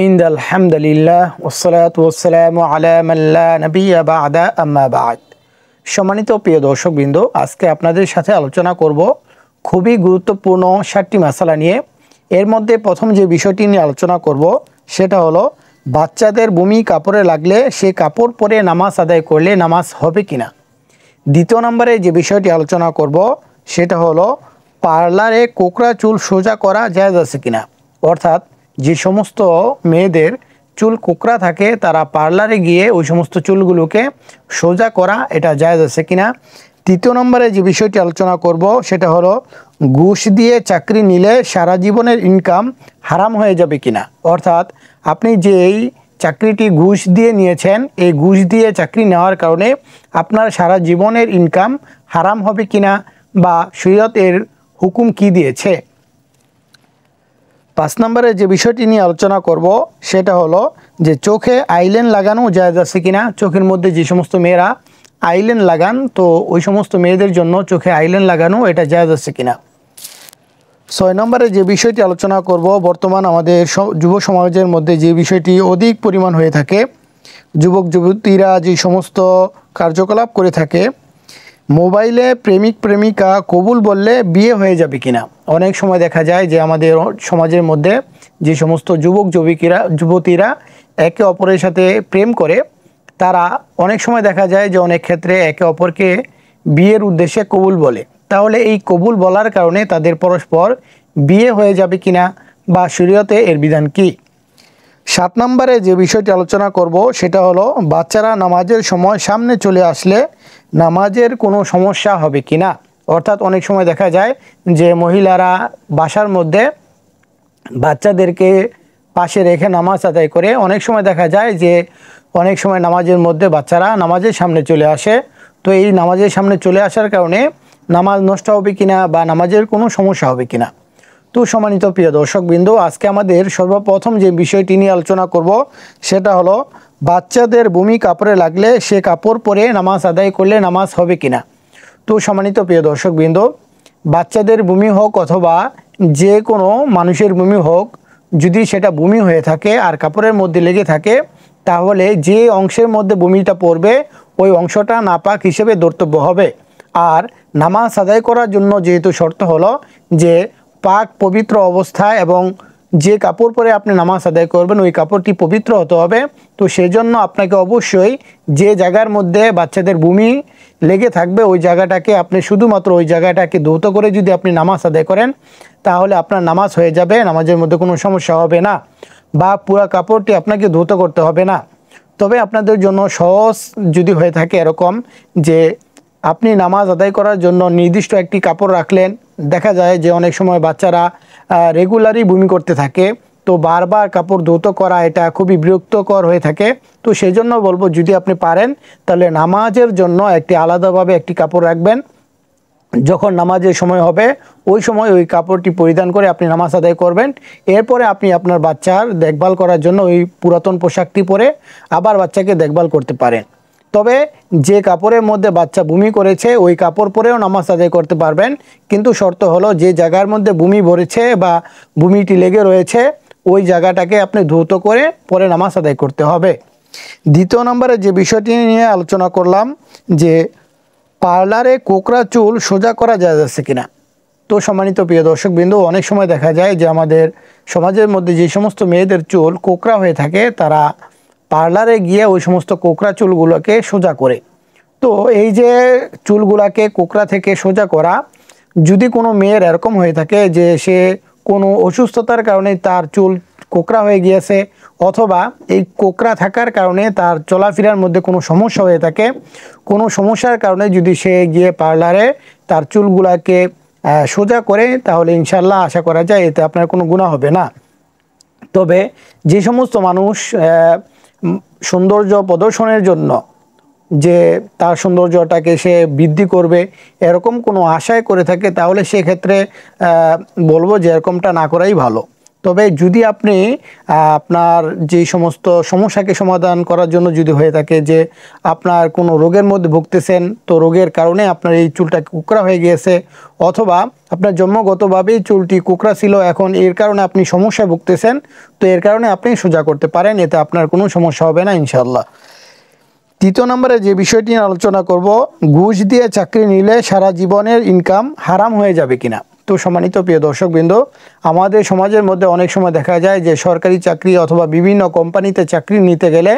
ইন্দাল হামদুলিল্লাহ ওয়াসসালাতু ওয়াসসালামু আলা মান লা নাবিয়্যা বা'দা আম্মা বা'দ। সম্মানিত প্রিয় দর্শকবৃন্দ, আজকে আপনাদের সাথে আলোচনা করব খুবই গুরুত্বপূর্ণ 7টি মাসালা নিয়ে। এর মধ্যে প্রথম যে বিষয়টি নিয়ে আলোচনা করব সেটা হলো বাচ্চাদের বমি কাপড়ে লাগলে সে কাপড় পরে নামাজ আদায় করলে নামাজ হবে কিনা। দ্বিতীয় নম্বরে যে বিষয়টি আলোচনা করব সেটা হলো পার্লারে কোকড়া চুল সোজা করা জায়েজ আছে কিনা, অর্থাৎ যে সমস্ত মেয়েদের চুল কোকড়া থাকে তারা পার্লারে গিয়ে ওই সমস্ত চুলগুলোকে সোজা করা এটা জায়েজ আছে কিনা। তৃতীয় নম্বরে যে বিষয়টি আলোচনা করব সেটা হলো ঘুষ দিয়ে চাকরি নিলে সারা জীবনের ইনকাম হারাম হয়ে যাবে কিনা, অর্থাৎ আপনি যেই চাকরিটি ঘুষ দিয়ে নিয়েছেন এই ঘুষ দিয়ে চাকরি নেওয়ার কারণে আপনার সারা জীবনের ইনকাম হারাম হবে কিনা বা শরীয়ত এর হুকুম কি দিয়েছে। 5 নম্বরে যে বিষয়টি নিয়ে আলোচনা করব সেটা হলো যে চোখে আইলেন লাগানো জায়েজ আছে কিনা। চোখের মধ্যে যে সমস্ত মেয়েরা আইলেন লাগান তো ওই সমস্ত মেয়েদের জন্য চোখে আইলেন লাগানো এটা জায়েজ আছে কিনা। 6 নম্বরে যে বিষয়টি আলোচনা করব বর্তমান আমাদের যুব সমাজের মধ্যে যে বিষয়টি অধিক পরিমাণ হয়ে থাকে, যুবক যুবতীরা যে সমস্ত কার্যকলাপ করে থাকে, মোবাইলে প্রেমিক প্রেমিকা কবুল বললে বিয়ে হয়ে যাবে কিনা। অনেক সময় দেখা যায় যে আমাদের সমাজের মধ্যে যে সমস্ত যুবতীরা একে অপরের সাথে প্রেম করে তারা অনেক সময় দেখা যায় যে অনেক ক্ষেত্রে একে অপরকে বিয়ের উদ্দেশ্যে কবুল বলে, তাহলে এই কবুল বলার কারণে তাদের পরস্পর বিয়ে হয়ে যাবে কিনা বা শরীয়তে এর বিধান কি। 7 নম্বরে যে বিষয়টি আলোচনা করব সেটা হলো বাচ্চারা নামাজের সময় সামনে চলে আসলে নামাজের কোনো সমস্যা হবে কিনা, অর্থাৎ অনেক সময় দেখা যায় যে মহিলারা বাসার মধ্যে বাচ্চাদেরকে পাশে রেখে নামাজ আদায় করে, অনেক সময় দেখা যায় যে অনেক সময় নামাজের মধ্যে বাচ্চারা নামাজের সামনে চলে আসে, তো এই নামাজের সামনে চলে আসার কারণে নামাজ নষ্ট হবে কিনা বা নামাজের কোনো সমস্যা হবে কিনা। তো সম্মানিত প্রিয় দর্শকবৃন্দ, আজকে আমাদের সর্বপ্রথম যে বিষয়টি নিয়ে আলোচনা করব সেটা হলো বাচ্চাদের বমি কাপড়ে লাগলে সে কাপড় পরে নামাজ আদায় করলে নামাজ হবে কিনা। তো সম্মানিত প্রিয় দর্শকবৃন্দ, বাচ্চাদের বমি হোক অথবা যে কোনো মানুষের বমি হোক, যদি সেটা বমি হয়ে থাকে আর কাপড়ের মধ্যে লেগে থাকে তাহলে যে অংশের মধ্যে বমিটা পড়বে ওই অংশটা নাপাক হিসেবে ধর্তব্য হবে। আর নামাজ আদায় করার জন্য যেহেতু শর্ত হলো যে পাক পবিত্র অবস্থায় এবং যে কাপড় পরে আপনি নামাজ আদায় করবেন ওই কাপড়টি পবিত্র হতে হবে, তো সেজন্য আপনাকে অবশ্যই যে জায়গার মধ্যে বাচ্চাদের বমি লেগে থাকবে ওই জায়গাটাকে আপনি শুধুমাত্র ওই জায়গাটাকে ধৌত করে যদি আপনি নামাজ আদায় করেন তাহলে আপনার নামাজ হয়ে যাবে, নামাজের মধ্যে কোনো সমস্যা হবে না বা পুরো কাপড়টি আপনাকে ধৌত করতে হবে না। তবে আপনাদের জন্য সহজ যদি হয়ে থাকে এরকম যে আপনি নামাজ আদায় করার জন্য নির্দিষ্ট একটি কাপড় রাখলেন, দেখা যায় যে অনেক সময় বাচ্চারা রেগুলারই বমি করতে থাকে, তো বারবার কাপড় ধৌত করা এটা খুবই বিরক্তকর হয়ে থাকে। তো সেই জন্য বলবো যদি আপনি পারেন তাহলে নামাজের জন্য একটি আলাদাভাবে একটি কাপড় রাখবেন, যখন নামাজের সময় হবে ওই সময় ওই কাপড়টি পরিধান করে আপনি নামাজ আদায় করবেন। এরপরে আপনি আপনার বাচ্চার দেখভাল করার জন্য ওই পুরাতন পোশাকটি পরে আবার বাচ্চাকে দেখভাল করতে পারেন। তবে যে কাপড়ের মধ্যে বাচ্চা বমি করেছে ওই কাপড় পরেও নামাজ আদায় করতে পারবেন, কিন্তু শর্ত হলো যে জায়গার মধ্যে বমি ভরেছে বা বমিটি লেগে রয়েছে ওই জায়গাটাকে আপনি ধৌত করে পরে নামাজ আদায় করতে হবে। দ্বিতীয় নম্বরে যে বিষয়টি নিয়ে আলোচনা করলাম যে পার্লারে কোকড়া চুল সোজা করা জায়েজ আছে কিনা। তো সম্মানিত প্রিয় দর্শকবৃন্দ, অনেক সময় দেখা যায় যে আমাদের সমাজের মধ্যে যে সমস্ত মেয়েদের চুল কোকড়া হয়ে থাকে তারা পার্লারে গিয়ে ওই সমস্ত কোকড়া চুলগুলোকে সোজা করে। তো এই যে চুলগুলোকে কোকড়া থেকে সোজা করা, যদি কোনো মেয়ের এরকম হয়ে থাকে যে সে কোনো অসুস্থতার কারণে তার চুল কোকড়া হয়ে গিয়েছে অথবা এই কোকড়া থাকার কারণে তার চলাফেরার মধ্যে কোনো সমস্যা হয়ে থাকে, কোনো সমস্যার কারণে যদি সে গিয়ে পার্লারে তার চুলগুলাকে সোজা করে তাহলে ইনশাল্লাহ আশা করা যায় এতে আপনার কোনো গুনাহ হবে না। তবে যে সমস্ত মানুষ সৌন্দর্য প্রদর্শনের জন্য যে তার সৌন্দর্যটাকে সে বৃদ্ধি করবে এরকম কোনো আশায় করে থাকে তাহলে সেক্ষেত্রে বলবো যে এরকমটা না করাই ভালো। তবে যদি আপনি আপনার যে সমস্ত সমস্যাকে সমাধান করার জন্য যদি হয়ে থাকে যে আপনার কোনো রোগের মধ্যে ভুগতেছেন, তো রোগের কারণে আপনার এই চুলটা কুকড়া হয়ে গিয়েছে, অথবা আপনার জন্মগতভাবেই চুলটি কুকড়া ছিল, এখন এর কারণে আপনি সমস্যায় ভুগতেছেন, তো এর কারণে আপনি সোজা করতে পারেন, এতে আপনার কোনো সমস্যা হবে না ইনশাআল্লাহ। তৃতীয় নম্বরে যে বিষয়টি নিয়ে আলোচনা করব, ঘুষ দিয়ে চাকরি নিলে সারা জীবনের ইনকাম হারাম হয়ে যাবে কিনা। তো সম্মানিত প্রিয় দর্শকবৃন্দ, আমাদের সমাজের মধ্যে অনেক সময় দেখা যায় যে সরকারি চাকরি অথবা বিভিন্ন কোম্পানিতে চাকরি নিতে গেলে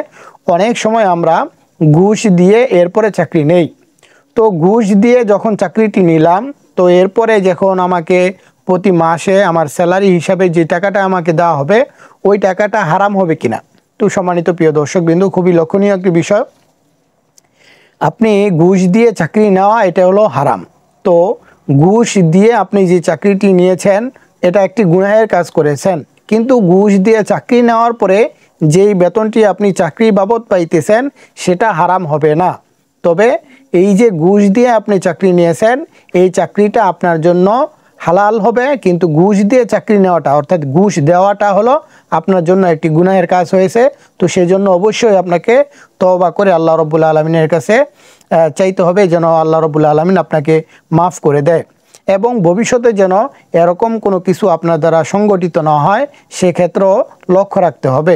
অনেক সময় আমরা ঘুষ দিয়ে এরপরে চাকরি নেই। তো ঘুষ দিয়ে যখন চাকরিটি নিলাম, তো এরপরে যখন আমাকে প্রতি মাসে আমার স্যালারি হিসাবে যে টাকাটা আমাকে দেওয়া হবে, ওই টাকাটা হারাম হবে কিনা। তো সম্মানিত প্রিয় দর্শকবৃন্দ, খুবই লক্ষণীয় একটি বিষয়। আপনি ঘুষ দিয়ে চাকরি নেওয়া এটা হলো হারাম। তো ঘুষ দিয়ে আপনি যে চাকরিটি নিয়েছেন এটা একটি গুনাহের কাজ করেছেন, কিন্তু ঘুষ দিয়ে চাকরি নেওয়ার পরে যেই বেতনটি আপনি চাকরি বাবদ পাইতেছেন সেটা হারাম হবে না। তবে এই যে ঘুষ দিয়ে আপনি চাকরি নিয়েছেন এই চাকরিটা আপনার জন্য হালাল হবে, কিন্তু ঘুষ দিয়ে চাকরি নেওয়াটা অর্থাৎ ঘুষ দেওয়াটা হলো আপনার জন্য একটি গুনাহের কাজ হয়েছে। তো সেই জন্য অবশ্যই আপনাকে তওবা করে আল্লাহ রাব্বুল আলামিনের কাছে চাইতে হবে যেন আল্লাহ রাব্বুল আলামিন আপনাকে মাফ করে দেয়, এবং ভবিষ্যতে যেন এরকম কোনো কিছু আপনার দ্বারা সংগঠিত না হয় সেক্ষেত্রেও লক্ষ্য রাখতে হবে।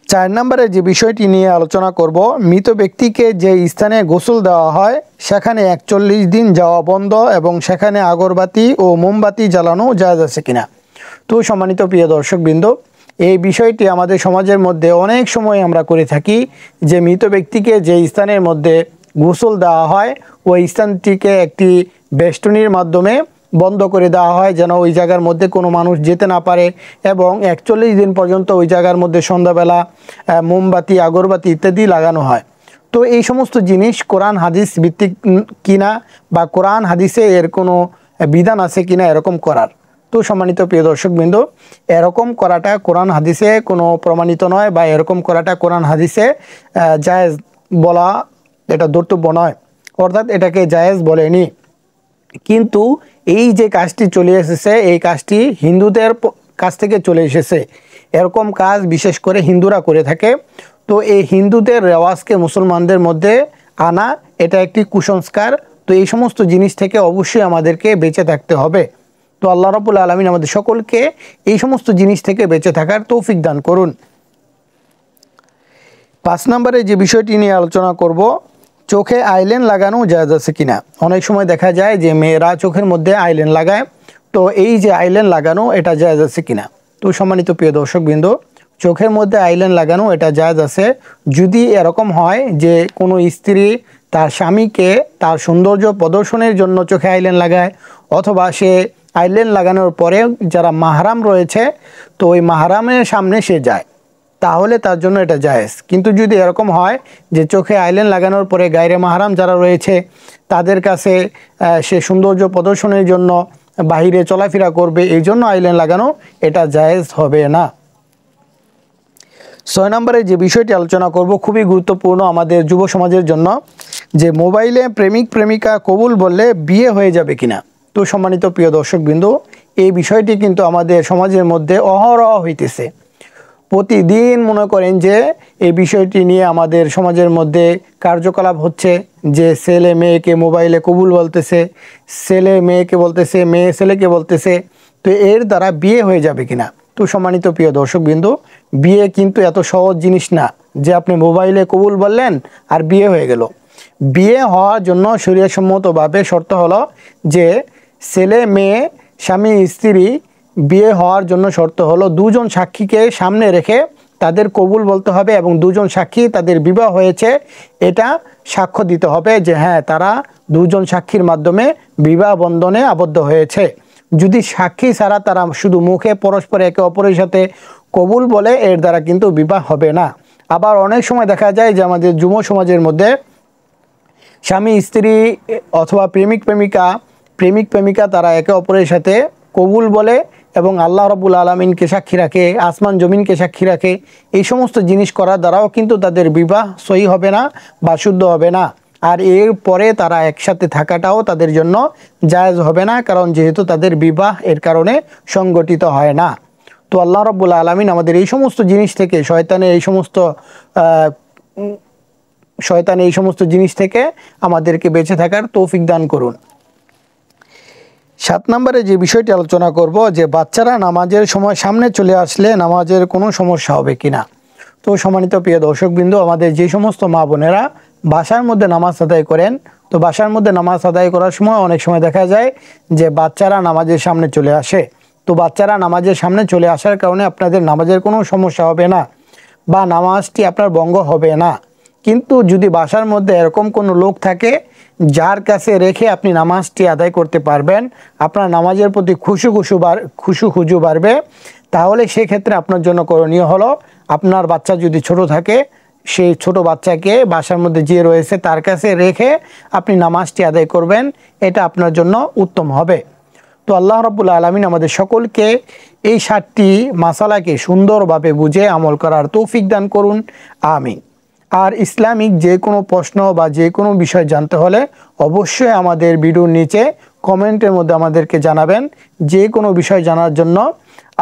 4 নম্বরে যে বিষয়টি নিয়ে আলোচনা করব, মৃত ব্যক্তিকে যে স্থানে গোসল দেওয়া হয় সেখানে 41 দিন যাওয়া বন্ধ এবং সেখানে আগরবাতি ও মোমবাতি জ্বালানো জায়েজ আছে কিনা। তো সম্মানিত প্রিয় দর্শকবৃন্দ, এই বিষয়টি আমাদের সমাজের মধ্যে অনেক সময় আমরা করে থাকি যে মৃত ব্যক্তিকে যে স্থানের মধ্যে গোসল দেওয়া হয় ওই স্থানটিকে একটি বেষ্টনীর মাধ্যমে বন্ধ করে দেওয়া হয় যেন ওই জায়গার মধ্যে কোনো মানুষ যেতে না পারে, এবং 41 দিন পর্যন্ত ওই জায়গার মধ্যে সন্ধ্যাবেলা মোমবাতি আগরবাতি ইত্যাদি লাগানো হয়। তো এই সমস্ত জিনিস কোরআন হাদিস ভিত্তিক কিনা বা কোরআন হাদিসে এর কোনো বিধান আছে কিনা এরকম করার। তো সম্মানিত প্রিয় দর্শকবৃন্দ, এরকম করাটা কোরআন হাদিসে কোনো প্রমাণিত নয় বা এরকম করাটা কোরআন হাদিসে জায়েজ বলা এটা ধর্তব্য নয়, অর্থাৎ এটাকে জায়েজ বলেনি। কিন্তু এই যে কাজটি চলে এসেছে এই কাজটি হিন্দুদের কাছ থেকে চলে এসেছে, এরকম কাজ বিশেষ করে হিন্দুরা করে থাকে। তো এই হিন্দুদের রেওয়াজকে মুসলমানদের মধ্যে আনা এটা একটি কুসংস্কার। তো এই সমস্ত জিনিস থেকে অবশ্যই আমাদেরকে বেঁচে থাকতে হবে। তো আল্লাহ রাব্বুল আলামিন আমাদের সকলকে এই সমস্ত জিনিস থেকে বেঁচে থাকার তৌফিক দান করুন। 5 নম্বরে যে বিষয়টি নিয়ে আলোচনা করব, চোখে আইল্যান্ড লাগানো জায়েজ আছে কিনা। অনেক সময় দেখা যায় যে মেয়েরা চোখের মধ্যে আইল্যান্ড লাগায়, তো এই যে আইল্যান্ড লাগানো এটা জায়েজ আছে কিনা। তো সম্মানিত প্রিয় দর্শকবৃন্দ, চোখের মধ্যে আইল্যান্ড লাগানো এটা জায়েজ আছে যদি এরকম হয় যে কোনো স্ত্রী তার স্বামীকে তার সৌন্দর্য প্রদর্শনের জন্য চোখে আইল্যান্ড লাগায়, অথবা সে আইল্যান্ড লাগানোর পরে যারা মাহরাম রয়েছে তো ওই মাহরামের সামনে সে যায়, তাহলে তার জন্য এটা জায়েজ। কিন্তু যদি এরকম হয় যে চোখে আইল্যান্ড লাগানোর পরে গায়রে মাহরাম যারা রয়েছে তাদের কাছে সে সৌন্দর্য প্রদর্শনের জন্য বাহিরে চলাফেরা করবে, এই জন্য আইল্যান্ড লাগানো এটা জায়েজ হবে না। 6 নম্বরে যে বিষয়টি আলোচনা করব খুবই গুরুত্বপূর্ণ আমাদের যুব সমাজের জন্য, যে মোবাইলে প্রেমিক প্রেমিকা কবুল বললে বিয়ে হয়ে যাবে কিনা। তো সম্মানিত প্রিয় দর্শকবৃন্দ, এই বিষয়টি কিন্তু আমাদের সমাজের মধ্যে অহরহ হইতেছে। প্রতিদিন মনে করেন যে এই বিষয়টি নিয়ে আমাদের সমাজের মধ্যে কার্যকলাপ হচ্ছে, যে ছেলে মেয়েকে মোবাইলে কবুল বলতেছে, ছেলে মেয়েকে বলতেছে, মেয়ে ছেলেকে বলতেছে। তো এর দ্বারা বিয়ে হয়ে যাবে কিনা। তো সম্মানিত প্রিয় দর্শকবৃন্দ, বিয়ে কিন্তু এত সহজ জিনিস না যে আপনি মোবাইলে কবুল বললেন আর বিয়ে হয়ে গেল। বিয়ে হওয়ার জন্য শরীয়তসম্মতভাবে শর্ত হলো যে ছেলে মেয়ে স্বামী স্ত্রী বিয়ে হওয়ার জন্য শর্ত হলো দুজন সাক্ষীকে সামনে রেখে তাদের কবুল বলতে হবে, এবং দুজন সাক্ষী তাদের বিবাহ হয়েছে এটা সাক্ষ্য দিতে হবে যে হ্যাঁ তারা দুজন সাক্ষীর মাধ্যমে বিবাহ বন্ধনে আবদ্ধ হয়েছে। যদি সাক্ষী ছাড়া তারা শুধু মুখে পরস্পর একে অপরের সাথে কবুল বলে, এর দ্বারা কিন্তু বিবাহ হবে না। আবার অনেক সময় দেখা যায় যে আমাদের যুব সমাজের মধ্যে স্বামী স্ত্রী অথবা প্রেমিক প্রেমিকা তারা একে অপরের সাথে কবুল বলে এবং আল্লাহ রাব্বুল আলামিনকে সাক্ষী রাখে, আসমান জমিনকে সাক্ষী রাখে। এই সমস্ত জিনিস করার দ্বারাও কিন্তু তাদের বিবাহ সহি হবে না বা শুদ্ধ হবে না। আর এর পরে তারা একসাথে থাকাটাও তাদের জন্য জায়েজ হবে না, কারণ যেহেতু তাদের বিবাহ এর কারণে সংগঠিত হয় না। তো আল্লাহ রাব্বুল আলামিন আমাদের এই সমস্ত জিনিস থেকে, শয়তানের এই সমস্ত জিনিস থেকে আমাদেরকে বেঁচে থাকার তৌফিক দান করুন। 7 নম্বরে যে বিষয়টি আলোচনা করব, যে বাচ্চারা নামাজের সময় সামনে চলে আসলে নামাজের কোনো সমস্যা হবে কিনা। তো সম্মানিত প্রিয় দর্শকবৃন্দ, আমাদের যে সমস্ত মা বোনেরা বাসার মধ্যে নামাজ আদায় করেন, তো বাসার মধ্যে নামাজ আদায় করার সময় অনেক সময় দেখা যায় যে বাচ্চারা নামাজের সামনে চলে আসে। তো বাচ্চারা নামাজের সামনে চলে আসার কারণে আপনাদের নামাজের কোনো সমস্যা হবে না বা নামাজটি আপনার ভঙ্গ হবে না। কিন্তু যদি বাসার মধ্যে এরকম কোনো লোক থাকে যার কাছে রেখে আপনি নামাজটি আদায় করতে পারবেন, আপনার নামাজের প্রতি খুশু বাড়বে, তাহলে সেক্ষেত্রে আপনার জন্য করণীয় হলো, আপনার বাচ্চা যদি ছোট থাকে, সেই ছোট বাচ্চাকে বাসার মধ্যে যে রয়েছে তার কাছে রেখে আপনি নামাজটি আদায় করবেন, এটা আপনার জন্য উত্তম হবে। তো আল্লাহ রাব্বুল আলামিন আমাদের সকলকে এই 7টি মাসালাকে সুন্দরভাবে বুঝে আমল করার তৌফিক দান করুন, আমিন। আর ইসলামিক যে কোনো প্রশ্ন বা যে কোনো বিষয় জানতে হলে অবশ্যই আমাদের ভিডিওর নিচে কমেন্টের মধ্যে আমাদেরকে জানাবেন। যে কোনো বিষয় জানার জন্য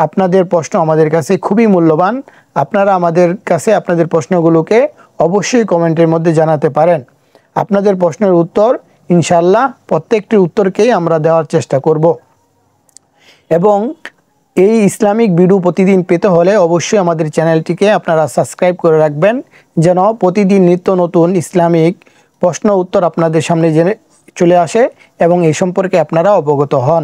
আপনাদের প্রশ্ন আমাদের কাছে খুবই মূল্যবান। আপনারা আমাদের কাছে আপনাদের প্রশ্নগুলোকে অবশ্যই কমেন্টের মধ্যে জানাতে পারেন। আপনাদের প্রশ্নের উত্তর ইনশাআল্লাহ প্রত্যেকটি উত্তরকেই আমরা দেওয়ার চেষ্টা করব। এবং এই ইসলামিক ভিডিও প্রতিদিন পেতে হলে অবশ্যই আমাদের চ্যানেলটিকে আপনারা সাবস্ক্রাইব করে রাখবেন, যেন প্রতিদিন নিত্য নতুন ইসলামিক প্রশ্ন উত্তর আপনাদের সামনে চলে আসে এবং এই সম্পর্কে আপনারা অবগত হন।